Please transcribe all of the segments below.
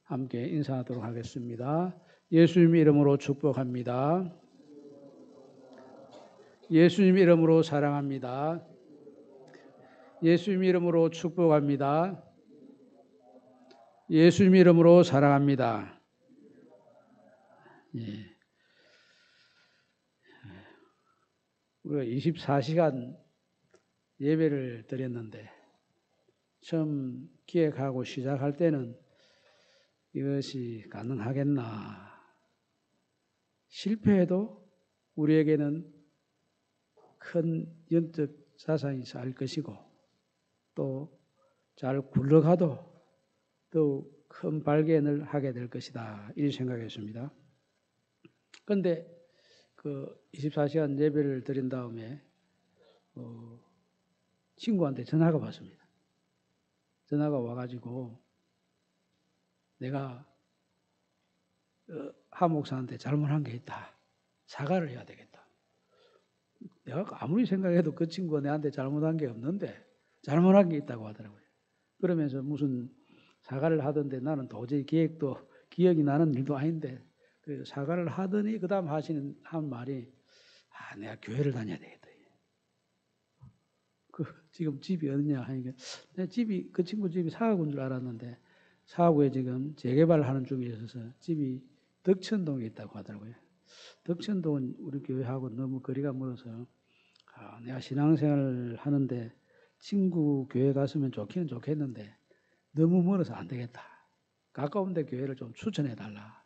함께 인사하도록 하겠습니다. 예수님 이름으로 축복합니다. 예수님 이름으로 사랑합니다. 예수님 이름으로 축복합니다. 예수님 이름으로 사랑합니다. 예. 우리가 24시간 예배를 드렸는데 처음 기획하고 시작할 때는 이것이 가능하겠나. 실패해도 우리에게는 큰 영적 자산이 쌓일 것이고 또 잘 굴러가도 더욱 큰 발견을 하게 될 것이다. 이렇게 생각했습니다. 그런데 그 24시간 예배를 드린 다음에 친구한테 전화가 왔습니다. 전화가 와가지고 내가 하 목사한테 잘못한 게 있다. 사과를 해야 되겠다. 내가 아무리 생각해도 그 친구가 내한테 잘못한 게 없는데 잘못한 게 있다고 하더라고요. 그러면서 무슨 사과를 하던데 나는 도저히 기억이 나는 일도 아닌데 그 사과를 하더니 그 다음 한 말이 내가 교회를 다녀야 되겠다. 지금 집이 어디냐 하니까 그 친구 집이 사하구인 줄 알았는데 사하구에 지금 재개발하는 중에 있어서 집이 덕천동에 있다고 하더라고요. 덕천동은 우리 교회하고 너무 거리가 멀어서 내가 신앙생활을 하는데 친구 교회 갔으면 좋기는 좋겠는데 너무 멀어서 안 되겠다. 가까운 데 교회를 좀 추천해 달라.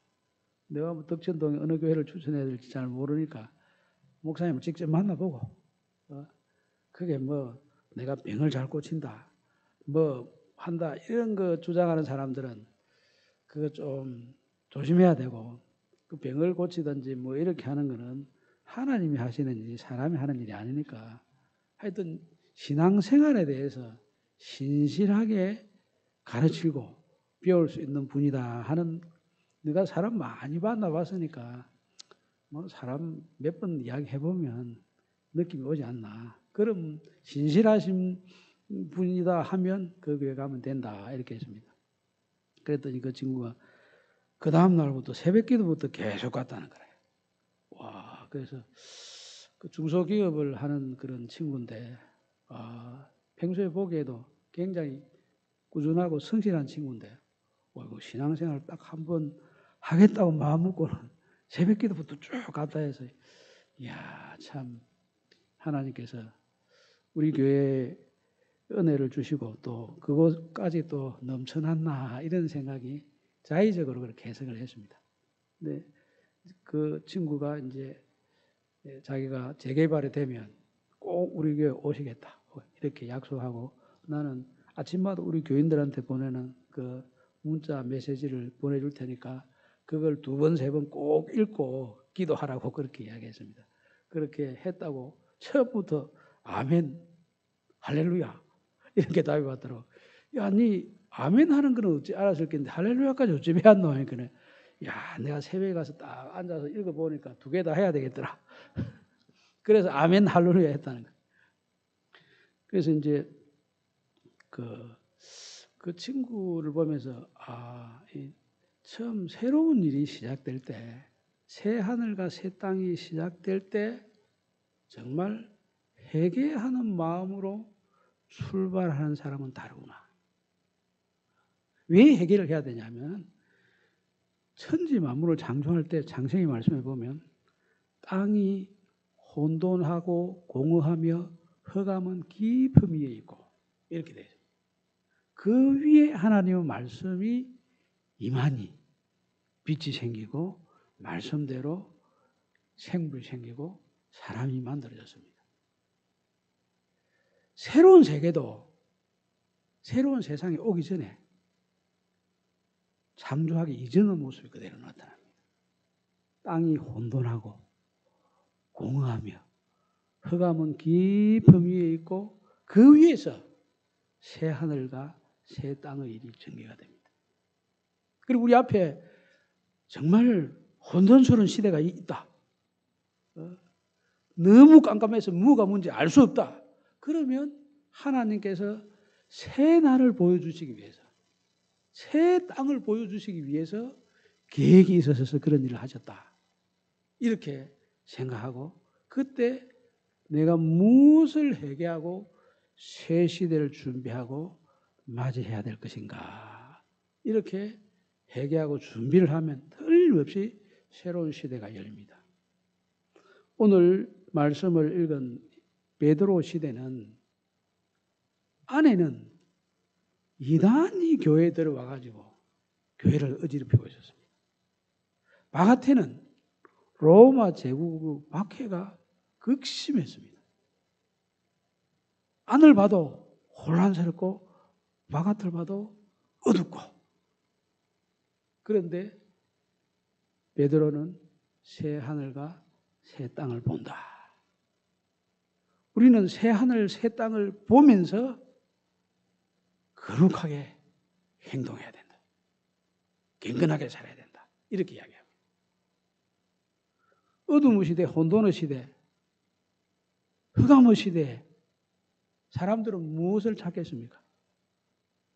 내가 뭐 덕천동에 어느 교회를 추천해야 될지 잘 모르니까 목사님을 직접 만나보고 그게 뭐 내가 병을 잘 고친다 뭐 한다 이런 거 주장하는 사람들은 그거 좀 조심해야 되고 그 병을 고치든지 뭐 이렇게 하는 거는 하나님이 하시는 일이 사람이 하는 일이 아니니까 하여튼 신앙생활에 대해서 신실하게 가르치고 배울 수 있는 분이다 하는 내가 사람 많이 만나봤으니까 뭐 사람 몇 번 이야기해보면 느낌이 오지 않나. 그럼 신실하신 분이다 하면 그 교회 가면 된다 이렇게 했습니다. 그랬더니 그 친구가 그 다음 날부터 새벽기도부터 계속 갔다는 거예요. 와, 그래서 그 중소기업을 하는 그런 친구인데 평소에 보기에도 굉장히 꾸준하고 성실한 친구인데 이거 신앙생활 딱 한 번 하겠다고 마음 먹고는 새벽기도부터 쭉 갔다 해서 이야 참 하나님께서 우리 교회에 은혜를 주시고 또 그것까지 또 넘쳐났나 이런 생각이 자의적으로 그렇게 해석을 했습니다. 근데 그 친구가 이제 자기가 재개발이 되면 꼭 우리 교회 오시겠다 이렇게 약속하고 나는 아침마다 우리 교인들한테 보내는 그 문자 메시지를 보내줄 테니까 그걸 2번, 3번 꼭 읽고 기도하라고 그렇게 이야기했습니다. 그렇게 했다고 처음부터 아멘, 할렐루야 이렇게 답이 왔더라고. 야, 니 아멘 하는 건 어찌 알았을 텐데 할렐루야까지 어찌 왜 안 나와? 그래. 야, 내가 새벽에 가서 딱 앉아서 읽어보니까 2개 다 해야 되겠더라. 그래서 아멘 할렐루야 했다는 거예요. 그래서 이제 그 친구를 보면서 처음 새로운 일이 시작될 때, 새 하늘과 새 땅이 시작될 때 정말 회개하는 마음으로 출발하는 사람은 다르구나. 왜 회개를 해야 되냐면 천지 만물을 창조할 때 창세기 말씀해 보면 땅이 혼돈하고 공허하며 흑암은 깊은 위에 있고 이렇게 되죠. 그 위에 하나님의 말씀이 임하니 빛이 생기고 말씀대로 생물이 생기고 사람이 만들어졌습니다. 새로운 세계도 새로운 세상이 오기 전에 창조하기 이전의 모습이 그대로 나타납니다. 땅이 혼돈하고 공허하며 흑암은 깊은 위에 있고 그 위에서 새 하늘과 새 땅의 일이 전개가 됩니다. 그리고 우리 앞에 정말 혼돈스러운 시대가 있다. 너무 깜깜해서 뭐가 뭔지 알 수 없다. 그러면 하나님께서 새 날을 보여주시기 위해서 새 땅을 보여주시기 위해서 계획이 있어서 그런 일을 하셨다. 이렇게 생각하고 그때 내가 무엇을 회개하고 새 시대를 준비하고 맞이해야 될 것인가. 이렇게 회개하고 준비를 하면 틀림없이 새로운 시대가 열립니다. 오늘 말씀을 읽은 베드로 시대는 안에는 이단이 교회에 들어와가지고 교회를 어지럽히고 있었습니다. 바깥에는 로마 제국 박해가 극심했습니다. 안을 봐도 혼란스럽고 바깥을 봐도 어둡고. 그런데 베드로는 새 하늘과 새 땅을 본다. 우리는 새 하늘, 새 땅을 보면서 거룩하게 행동해야 된다. 경건하게 살아야 된다. 이렇게 이야기합니다. 어둠의 시대, 혼돈의 시대, 흑암의 시대에 사람들은 무엇을 찾겠습니까?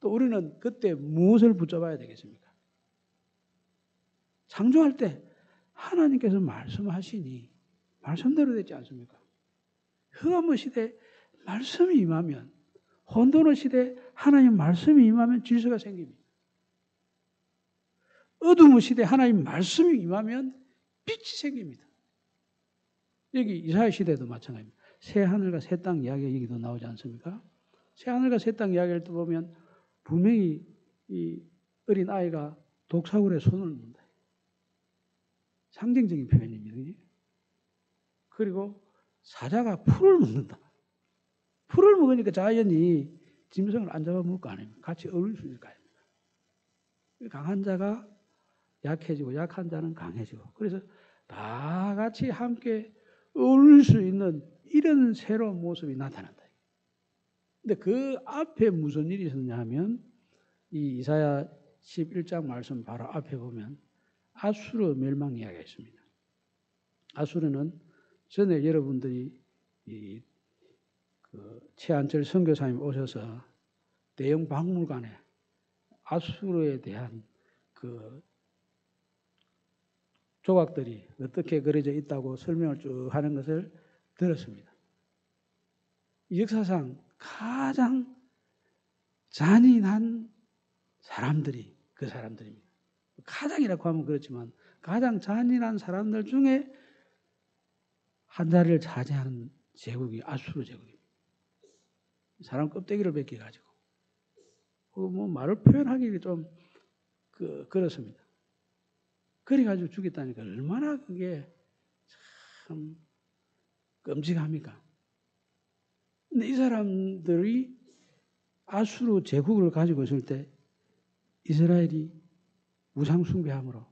또 우리는 그때 무엇을 붙잡아야 되겠습니까? 창조할 때 하나님께서 말씀하시니 말씀대로 되지 않습니까? 흑암의 시대에 말씀이 임하면, 혼돈의 시대에 하나님 말씀이 임하면 질서가 생깁니다. 어둠의 시대에 하나님 말씀이 임하면 빛이 생깁니다. 여기 이사야 시대도 마찬가지입니다. 새 하늘과 새 땅 이야기 여기도 나오지 않습니까? 새 하늘과 새 땅 이야기를 또 보면 분명히 이 어린 아이가 독사굴에 손을 넣는다. 상징적인 표현입니다. 그리고 사자가 풀을 먹는다. 풀을 먹으니까 자연이 짐승을 안 잡아먹을 거 아닙니까? 같이 어울릴 수 있을 거 아닙니까? 강한 자가 약해지고 약한 자는 강해지고 그래서 다 같이 함께 어울릴 수 있는 이런 새로운 모습이 나타난다. 근데 그 앞에 무슨 일이 있었냐 하면 이 이사야 11장 말씀 바로 앞에 보면 아수르 멸망 이야기가 있습니다. 아수르는 전에 여러분들이 최한철 선교사님 오셔서 대형 박물관에 아수르에 대한 그 조각들이 어떻게 그려져 있다고 설명을 쭉 하는 것을 들었습니다. 역사상 가장 잔인한 사람들이 그 사람들입니다. 가장이라고 하면 그렇지만 가장 잔인한 사람들 중에 한 자리를 차지하는 제국이 아수르 제국입니다. 사람 껍데기를 벗겨가지고 뭐 말을 표현하기 좀 그렇습니다. 그래가지고 죽였다니까 얼마나 그게 참 끔찍합니까? 근데 이 사람들이 아수르 제국을 가지고 있을 때 이스라엘이 우상 숭배함으로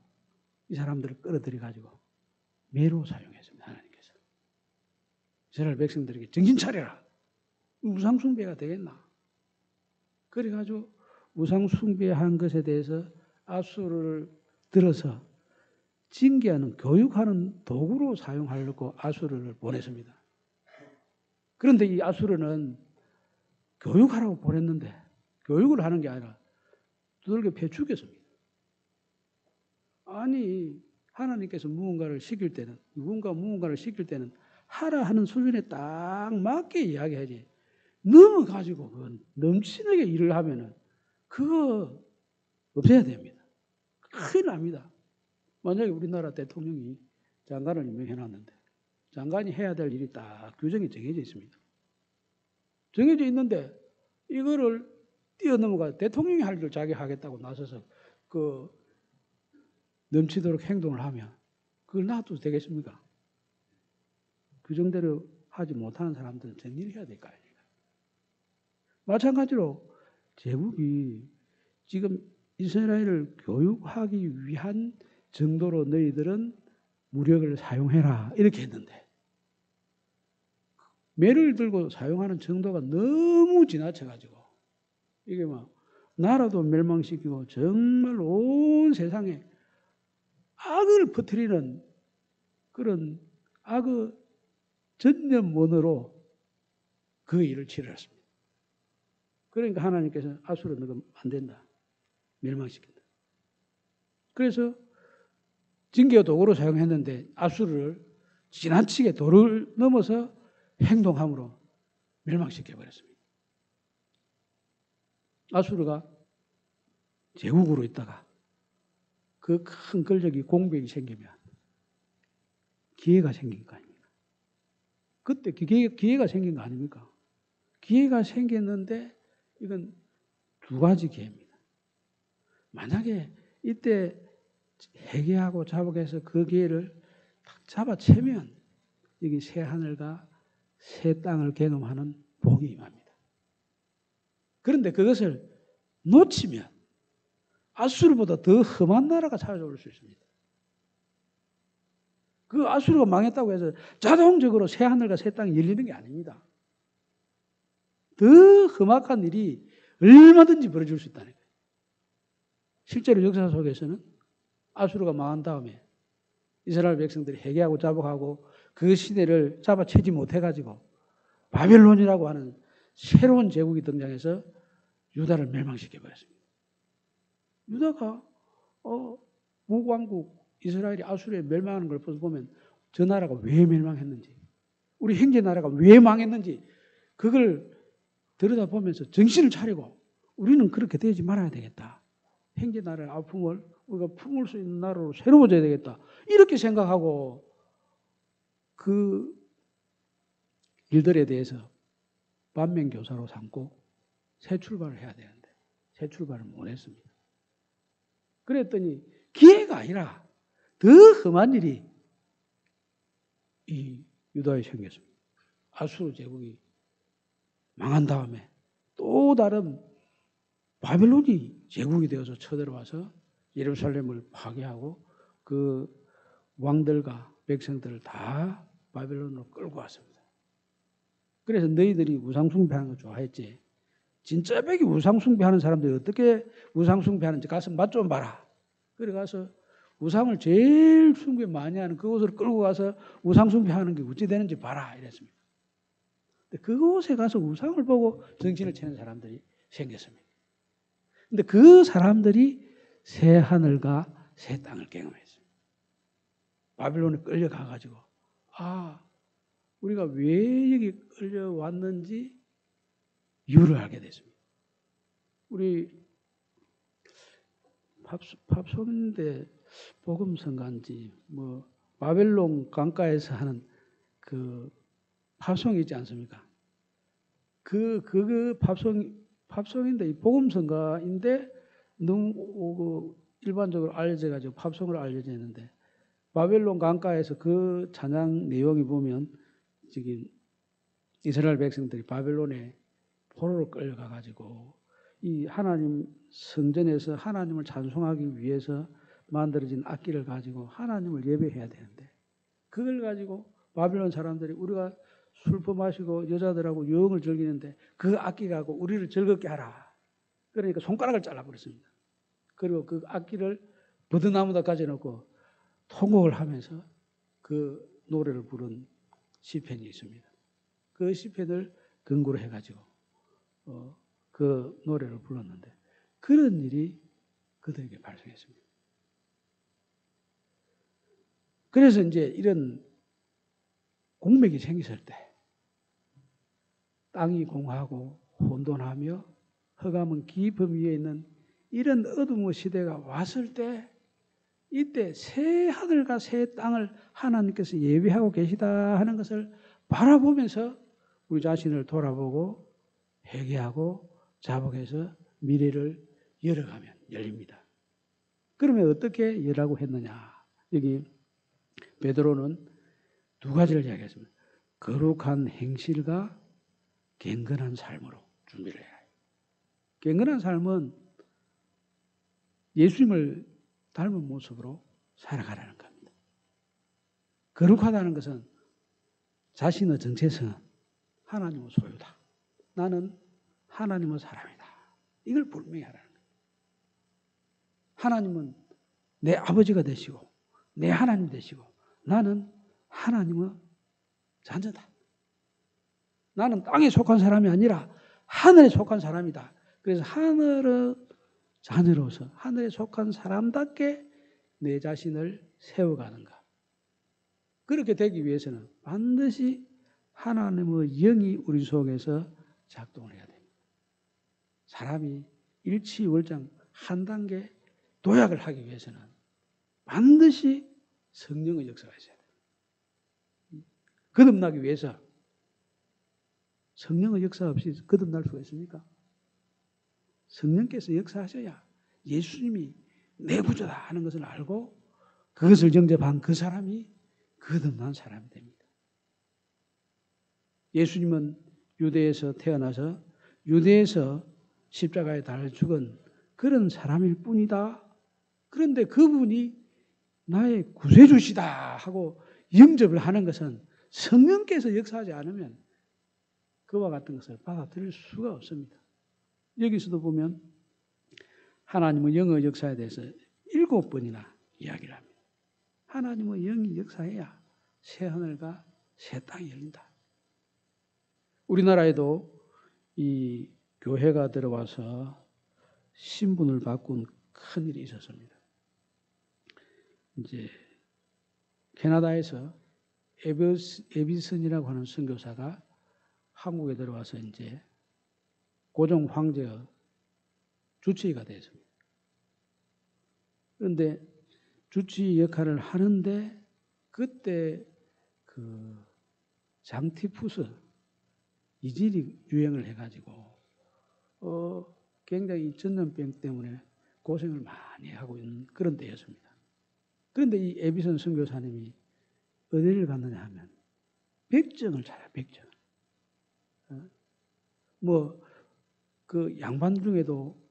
이 사람들을 끌어들여 가지고 매로 사용했습니다. 하나님께서 이스라엘 백성들에게 정신 차려라. 우상 숭배가 되겠나? 그래가지고 우상 숭배한 것에 대해서 아수르를 들어서 징계하는 교육하는 도구로 사용하려고 아수르를 보냈습니다. 그런데 이 아수르는 교육하라고 보냈는데 교육을 하는 게 아니라 두들겨 패 죽였습니다. 아니 하나님께서 무언가를 시킬 때는 무언가를 시킬 때는 하라 하는 수준에 딱 맞게 이야기하지 넘어가지고 넘치게 일을 하면은 그거 없애야 됩니다. 큰일 납니다. 만약에 우리나라 대통령이 장관을 임명해놨는데 장관이 해야 될 일이 딱 규정이 정해져 있습니다. 정해져 있는데 이거를 뛰어넘어가 대통령이 할 일을 자기 하겠다고 나서서 넘치도록 행동을 하면 그걸 놔둬도 되겠습니까? 규정대로 하지 못하는 사람들은 정리를 해야 될 거 아닙니까? 마찬가지로 제국이 지금 이스라엘을 교육하기 위한 정도로 너희들은 무력을 사용해라 이렇게 했는데 매를 들고 사용하는 정도가 너무 지나쳐가지고 이게 막 나라도 멸망시키고 정말 온 세상에 악을 퍼뜨리는 그런 악의 전념원으로 그 일을 치렀습니다. 그러니까 하나님께서 아수르 너가 안 된다. 멸망시킨다. 그래서 징계와 도구로 사용했는데 아수르를 지나치게 도를 넘어서 행동함으로 멸망시켜버렸습니다. 아수르가 제국으로 있다가 그 큰 권력이 공백이 생기면 기회가 생긴 거 아닙니까? 그때 기회가 생긴 거 아닙니까? 기회가 생겼는데 이건 두 가지 기회입니다. 만약에 이때 회개하고 자복해서 그 기회를 딱 잡아채면 여기 새 하늘과 새 땅을 경험하는 복이 임합니다. 그런데 그것을 놓치면 아수르보다 더 험한 나라가 찾아올 수 있습니다. 그 아수르가 망했다고 해서 자동적으로 새 하늘과 새 땅이 열리는 게 아닙니다. 더 험악한 일이 얼마든지 벌어질 수 있다는 거예요. 실제로 역사 속에서는 아수르가 망한 다음에 이스라엘 백성들이 회개하고 자복하고 그 시대를 잡아채지 못해가지고 바벨론이라고 하는 새로운 제국이 등장해서 유다를 멸망시켜버렸습니다. 유다가 무왕국 이스라엘이 아수르에 멸망하는 걸 보면 저 나라가 왜 멸망했는지, 우리 형제 나라가 왜 망했는지 그걸 들여다보면서 정신을 차리고 우리는 그렇게 되지 말아야 되겠다. 형제 나라의 아픔을 우리가 품을 수 있는 나라로 새로워져야 되겠다. 이렇게 생각하고 그 일들에 대해서 반면교사로 삼고 새 출발을 해야 되는데 새 출발을 못했습니다. 그랬더니 기회가 아니라 더 험한 일이 이 유다에 생겼습니다. 아수르 제국이 망한 다음에 또 다른 바벨론이 제국이 되어서 쳐들어와서 예루살렘을 파괴하고 그 왕들과 백성들을 다 바벨론으로 끌고 왔습니다. 그래서 너희들이 우상숭배하는 거 좋아했지. 진짜 백이 우상숭배하는 사람들이 어떻게 우상숭배하는지 가서 맛 좀 봐라. 그래 가서 우상을 제일 숭배 많이 하는 그곳으로 끌고 가서 우상숭배하는 게 어찌 되는지 봐라 이랬습니다. 그곳에 가서 우상을 보고 정신을 차리는 사람들이 생겼습니다. 근데 그 사람들이 새 하늘과 새 땅을 경험했어요. 바빌론에 끌려가가지고 우리가 왜 여기 끌려왔는지 이유를 알게 됐습니다. 우리 팝송인데 복음성가인지 뭐 바벨론 강가에서 하는 그 팝송이 있지 않습니까? 그 팝송인데 복음성가인데 너무 일반적으로 알려져가지고 팝송으로 알려져 있는데 바벨론 강가에서 그 찬양 내용이 보면 지금 이스라엘 백성들이 바벨론에 포로로 끌려가가지고 이 하나님 성전에서 하나님을 찬송하기 위해서 만들어진 악기를 가지고 하나님을 예배해야 되는데 그걸 가지고 바벨론 사람들이 우리가 술 퍼마시고 여자들하고 유흥을 즐기는데 그 악기 갖고 우리를 즐겁게 하라. 그러니까 손가락을 잘라버렸습니다. 그리고 그 악기를 버드나무다 가져놓고 통곡을 하면서 그 노래를 부른 시편이 있습니다. 그 시편을 근거로 해가지고 그 노래를 불렀는데 그런 일이 그들에게 발생했습니다. 그래서 이제 이런 공백이 생겼을 때 땅이 공하고 혼돈하며 흑암은 깊음 위에 있는 이런 어둠의 시대가 왔을 때 이때 새 하늘과 새 땅을 하나님께서 예비하고 계시다 하는 것을 바라보면서 우리 자신을 돌아보고 회개하고 자복해서 미래를 열어가면 열립니다. 그러면 어떻게 열라고 했느냐? 여기 베드로는 두 가지를 이야기했습니다. 거룩한 행실과 경건한 삶으로 준비를 해야 해요. 경건한 삶은 예수님을 닮은 모습으로 살아가라는 겁니다. 거룩하다는 것은 자신의 정체성은 하나님의 소유다. 나는 하나님의 사람이다. 이걸 분명히 하라는 거예요. 하나님은 내 아버지가 되시고 내 하나님 되시고 나는 하나님의 자녀다. 나는 땅에 속한 사람이 아니라 하늘에 속한 사람이다. 그래서 하늘의 자녀로서 하늘에 속한 사람답게 내 자신을 세워가는가. 그렇게 되기 위해서는 반드시 하나님의 영이 우리 속에서 작동을 해야 됩니다. 사람이 일취월장 한 단계 도약을 하기 위해서는 반드시 성령의 역사가 있어야 돼요. 거듭나기 위해서 성령의 역사 없이 거듭날 수가 있습니까? 성령께서 역사하셔야 예수님이 내 구주다 하는 것을 알고 그것을 영접한 그 사람이 거듭난 사람이 됩니다. 예수님은 유대에서 태어나서 유대에서 십자가에 달려 죽은 그런 사람일 뿐이다. 그런데 그분이 나의 구세주시다 하고 영접을 하는 것은 성령께서 역사하지 않으면 그와 같은 것을 받아들일 수가 없습니다. 여기서도 보면 하나님의 영의 역사에 대해서 7번이나 이야기를 합니다. 하나님의 영이 역사해야 새 하늘과 새 땅이 열린다. 우리나라에도 이 교회가 들어와서 신분을 바꾼 큰 일이 있었습니다. 이제 캐나다에서 에비슨이라고 하는 선교사가 한국에 들어와서 이제 고종 황제의 주치의가 됐습니다. 그런데 주치의 역할을 하는데 그때 그 장티푸스 이질이 유행을 해가지고 굉장히 전염병 때문에 고생을 많이 하고 있는 그런 때였습니다. 그런데 이 에비슨 선교사님이 어디를 갔느냐 하면 백정을 찾아요. 백정. 그 양반 중에도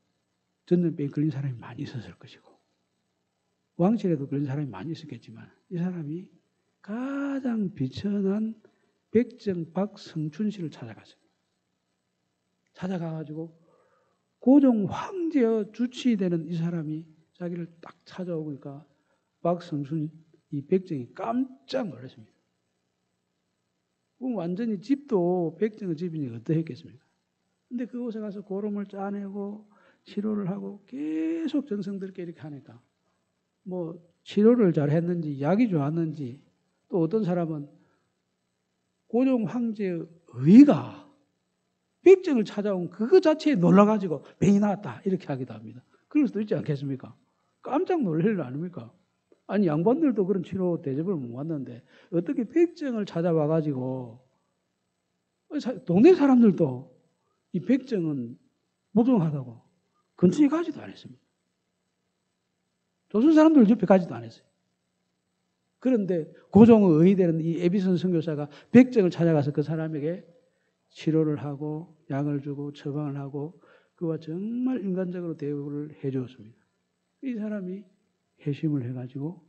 전염병에 걸린 사람이 많이 있었을 것이고 왕실에도 걸린 사람이 많이 있었겠지만 이 사람이 가장 비천한 백정 박성춘 씨를 찾아갔습니다. 찾아가가지고 고종 황제의 주치되는 이 사람이 자기를 딱 찾아오니까 박성춘 이 백정이 깜짝 놀랐습니다. 그럼 완전히 집도 백정의 집이니 어떠했겠습니까? 근데 그곳에 가서 고름을 짜내고 치료를 하고 계속 정성들게 이렇게 하니까 뭐 치료를 잘 했는지 약이 좋았는지 또 어떤 사람은 고종 황제의 의가 백정을 찾아온 그거 자체에 놀라가지고 병이 나왔다 이렇게 하기도 합니다. 그럴 수도 있지 않겠습니까? 깜짝 놀랄 일 아닙니까? 아니 양반들도 그런 치료 대접을 못 받는데 어떻게 백정을 찾아와가지고 동네 사람들도 이 백정은 무등하다고 근처에 가지도 않았습니다. 조선 사람들 옆에 가지도 않았어요. 그런데 고종의 의되는 이 에비슨 선교사가 백정을 찾아가서 그 사람에게 치료를 하고 약을 주고 처방을 하고 그와 정말 인간적으로 대우를 해주었습니다. 이 사람이 회심을 해가지고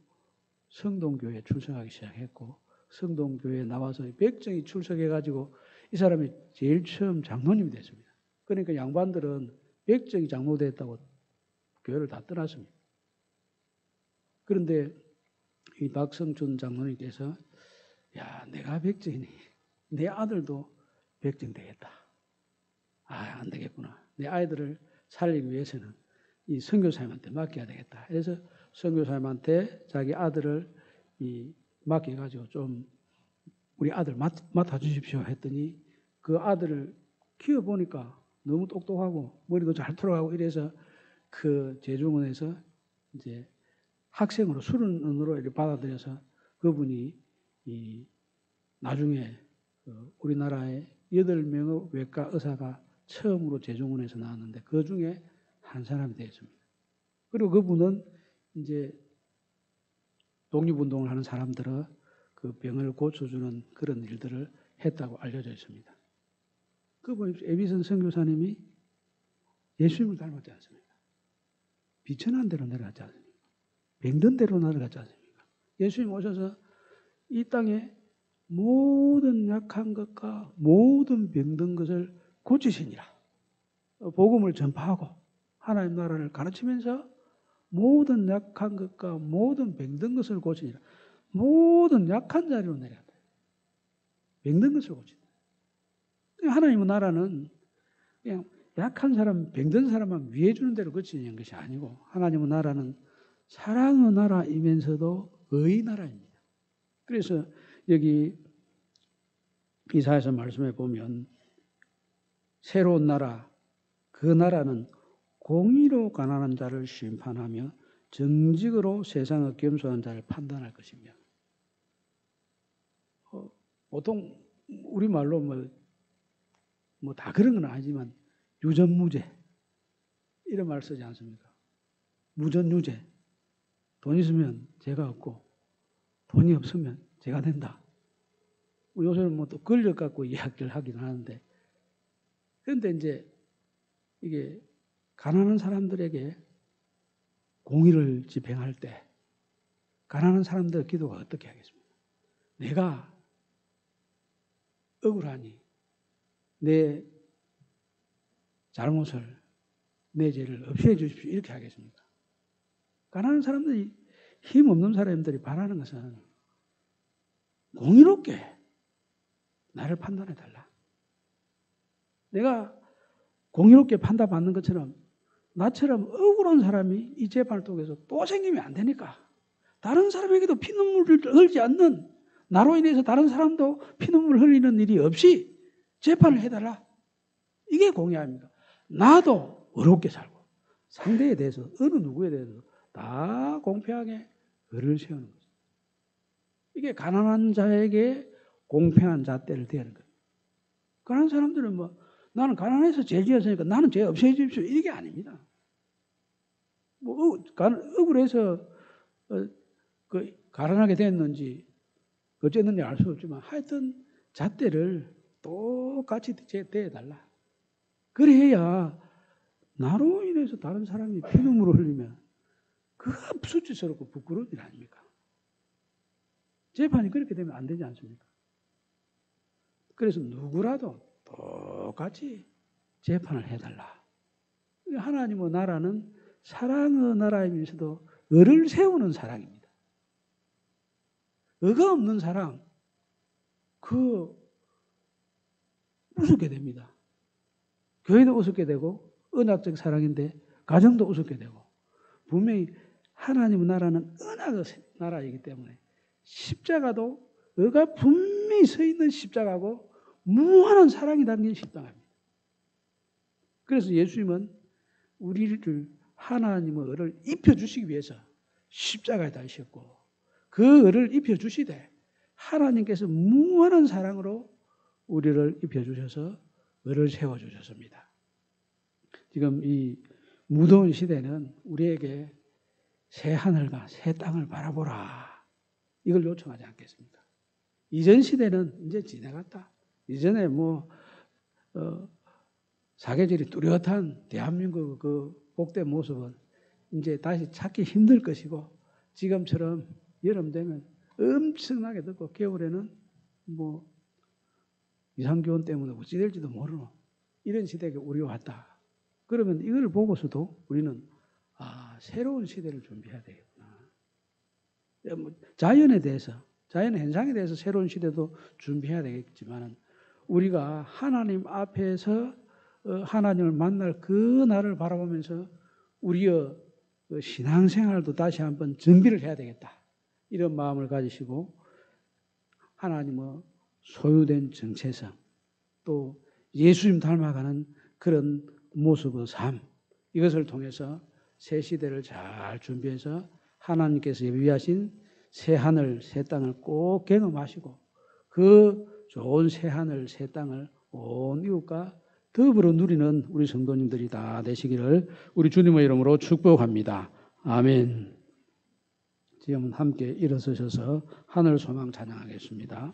성동교회에 출석하기 시작했고 성동교회에 나와서 백정이 출석해가지고 이 사람이 제일 처음 장로님이 됐습니다. 그러니까 양반들은 백정이 장로 됐다고 교회를 다 떠났습니다. 그런데 이 박성춘 장로님께서 야 내가 백정이니 내 아들도 백정 되겠다. 안 되겠구나. 내 아이들을 살리기 위해서는 이 선교사님한테 맡겨야 되겠다. 그래서 선교사님한테 자기 아들을 맡겨가지고 좀 우리 아들 맡아주십시오 했더니 그 아들을 키워보니까 너무 똑똑하고 머리도 잘 돌아가고 이래서 그 제중원에서 이제 학생으로 수련원으로 이렇게 받아들여서 그분이 나중에 우리나라에 8명의 외과 의사가 처음으로 제중원에서 나왔는데 그 중에 한 사람이 되었습니다. 그리고 그분은 이제 독립운동을 하는 사람들의 그 병을 고쳐주는 그런 일들을 했다고 알려져 있습니다. 그분 에비슨 선교사님이 예수님을 닮았지 않습니까? 비천한 대로 내려갔지 않습니까? 병든 대로 내려갔지 않습니까? 예수님 오셔서 이 땅에 모든 약한 것과 모든 병든 것을 고치시니라. 복음을 전파하고 하나님 나라를 가르치면서 모든 약한 것과 모든 병든 것을 고치니라. 모든 약한 자리로 내려간다. 병든 것을 고친다. 하나님의 나라는 그냥 약한 사람, 병든 사람만 위해 주는 대로 거치는 것이 아니고 하나님의 나라는 사랑의 나라이면서도 의의 나라입니다. 그래서 여기 이사야서 말씀에 보면 새로운 나라, 그 나라는 공의로 가난한 자를 심판하며 정직으로 세상의 겸손한 자를 판단할 것이며, 보통 우리말로 뭐 다 그런 건 아니지만 유전무죄 이런 말 쓰지 않습니까? 무전유죄. 돈 있으면 죄가 없고 돈이 없으면 죄가 된다. 요새는 뭐 또 권력 갖고 이야기를 하긴 하는데, 그런데 이제 이게 가난한 사람들에게 공의를 집행할 때 가난한 사람들 기도가 어떻게 하겠습니까? 내가 억울하니 내 잘못을, 내 죄를 없애해 주십시오 이렇게 하겠습니까? 가난한 사람들이, 힘없는 사람들이 바라는 것은 공의롭게 나를 판단해 달라. 내가 공의롭게 판단받는 것처럼 나처럼 억울한 사람이 이 재판을 통해서 또 생기면 안 되니까 다른 사람에게도 피눈물을 흘리지 않는, 나로 인해서 다른 사람도 피눈물을 흘리는 일이 없이 재판을 해달라. 이게 공의 아닙니까? 나도 의롭게 살고 상대에 대해서, 어느 누구에 대해서 다 공평하게 을을 세우는 거죠. 이게 가난한 자에게 공평한 잣대를 대는 거예요. 가난한 사람들은 뭐 나는 가난해서 죄 지었으니까 나는 죄 없애 주십시오 이게 아닙니다. 뭐 억울해서 가난하게 됐는지 어쨌는지 알 수 없지만 하여튼 잣대를 똑같이 대해달라. 그래야 나로 인해서 다른 사람이 피눈물을 흘리면 그가 수치스럽고 부끄러운 일 아닙니까? 재판이 그렇게 되면 안 되지 않습니까? 그래서 누구라도 똑같이 재판을 해달라. 하나님의 나라는 사랑의 나라이면서도 의를 세우는 사랑입니다. 의가 없는 사랑, 우습게 됩니다. 교회도 우습게 되고 언약적 사랑인데 가정도 우습게 되고, 분명히 하나님의 나라는 언약의 나라이기 때문에 십자가도 의가 분명히 서 있는 십자가고 무한한 사랑이 담긴 십자가입니다. 그래서 예수님은 우리를 하나님의 의를 입혀주시기 위해서 십자가에 달리셨고, 그 의를 입혀주시되 하나님께서 무한한 사랑으로 우리를 입혀주셔서 의를 세워주셨습니다. 지금 이 무더운 시대는 우리에게 새 하늘과 새 땅을 바라보라, 이걸 요청하지 않겠습니까? 이전 시대는 이제 지나갔다. 이전에 사계절이 뚜렷한 대한민국 그 복된 모습은 이제 다시 찾기 힘들 것이고, 지금처럼 여름 되면 엄청나게 덥고 겨울에는 이상기온 때문에 어찌 될지도 모르는 이런 시대가 우리 왔다. 그러면 이걸 보고서도 우리는 새로운 시대를 준비해야 되겠구나. 자연에 대해서, 자연 현상에 대해서 새로운 시대도 준비해야 되겠지만, 우리가 하나님 앞에서 하나님을 만날 그 날을 바라보면서 우리의 신앙생활도 다시 한번 정비를 해야 되겠다. 이런 마음을 가지시고 하나님의 소유된 정체성, 또 예수님 닮아가는 그런 모습의 삶, 이것을 통해서 새 시대를 잘 준비해서 하나님께서 예비하신 새 하늘 새 땅을 꼭 경험하시고, 그 좋은 새 하늘 새 땅을 온 이웃과 더불어 누리는 우리 성도님들이 다 되시기를 우리 주님의 이름으로 축복합니다. 아멘. 지금 함께 일어서셔서 하늘 소망 찬양하겠습니다.